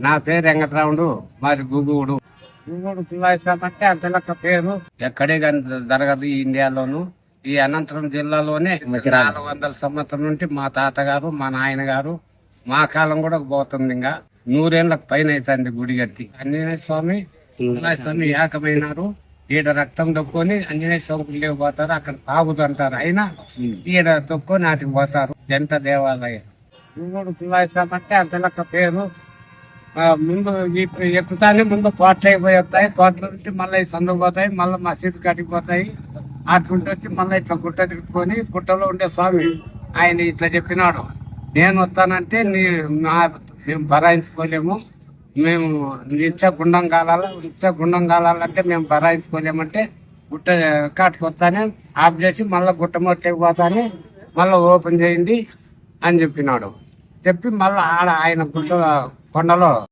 నా పేరు వెంకటరాముడు, మాది గుగూడు. గుగూడు కులాయిస్తామంటే ఆ పిల్లక పేరు ఎక్కడే కానీ జరగదు ఈ ఇండియాలోను. ఈ అనంతపురం జిల్లాలోనే 400 సంవత్సరం నుండి మా తాతగారు, మా నాయన గారు, మా కాలం కూడా పోతుంది. ఇంకా 100 ఏళ్ళకు పైన అవుతుంది గుడి కట్టి. ఆంజనేయ స్వామి స్వామి ఏకమైనారు. ఈడ రక్తం తొక్కొని ఆంజనేయ స్వామి లేవు పోతారు. అక్కడ తాగుతుంటారు. అయినా ఈడ తొక్కొని నాటికి పోతారు. జంట దేవాలయం గుగూడు కులాయిస్తామంటే ఆ పిల్లక పేరు ముందు ఎక్కుతానే ముందు కోట్లు అయిపోయి వస్తాయి. కోట్ల నుంచి మళ్ళీ సందుకు పోతాయి, మళ్ళీ మసీదు కాడికి పోతాయి. అటుంటే వచ్చి మళ్ళీ ఇట్లా గుట్ట తిప్పుకొని గుట్టలో ఉండే స్వామి ఆయన ఇట్లా చెప్పినాడు, నేను వస్తానంటే మేము భరాయించుకోలేము, మేము గుండం కాలాలంటే మేము భరాయించుకోలేమంటే గుట్ట కాటికి వస్తానే ఆఫ్ చేసి మళ్ళీ గుట్ట మొట్టకి పోతానే మళ్ళీ ఓపెన్ చేయండి అని చెప్పినాడు. చెప్పి మళ్ళీ ఆడ ఆయన కొండలో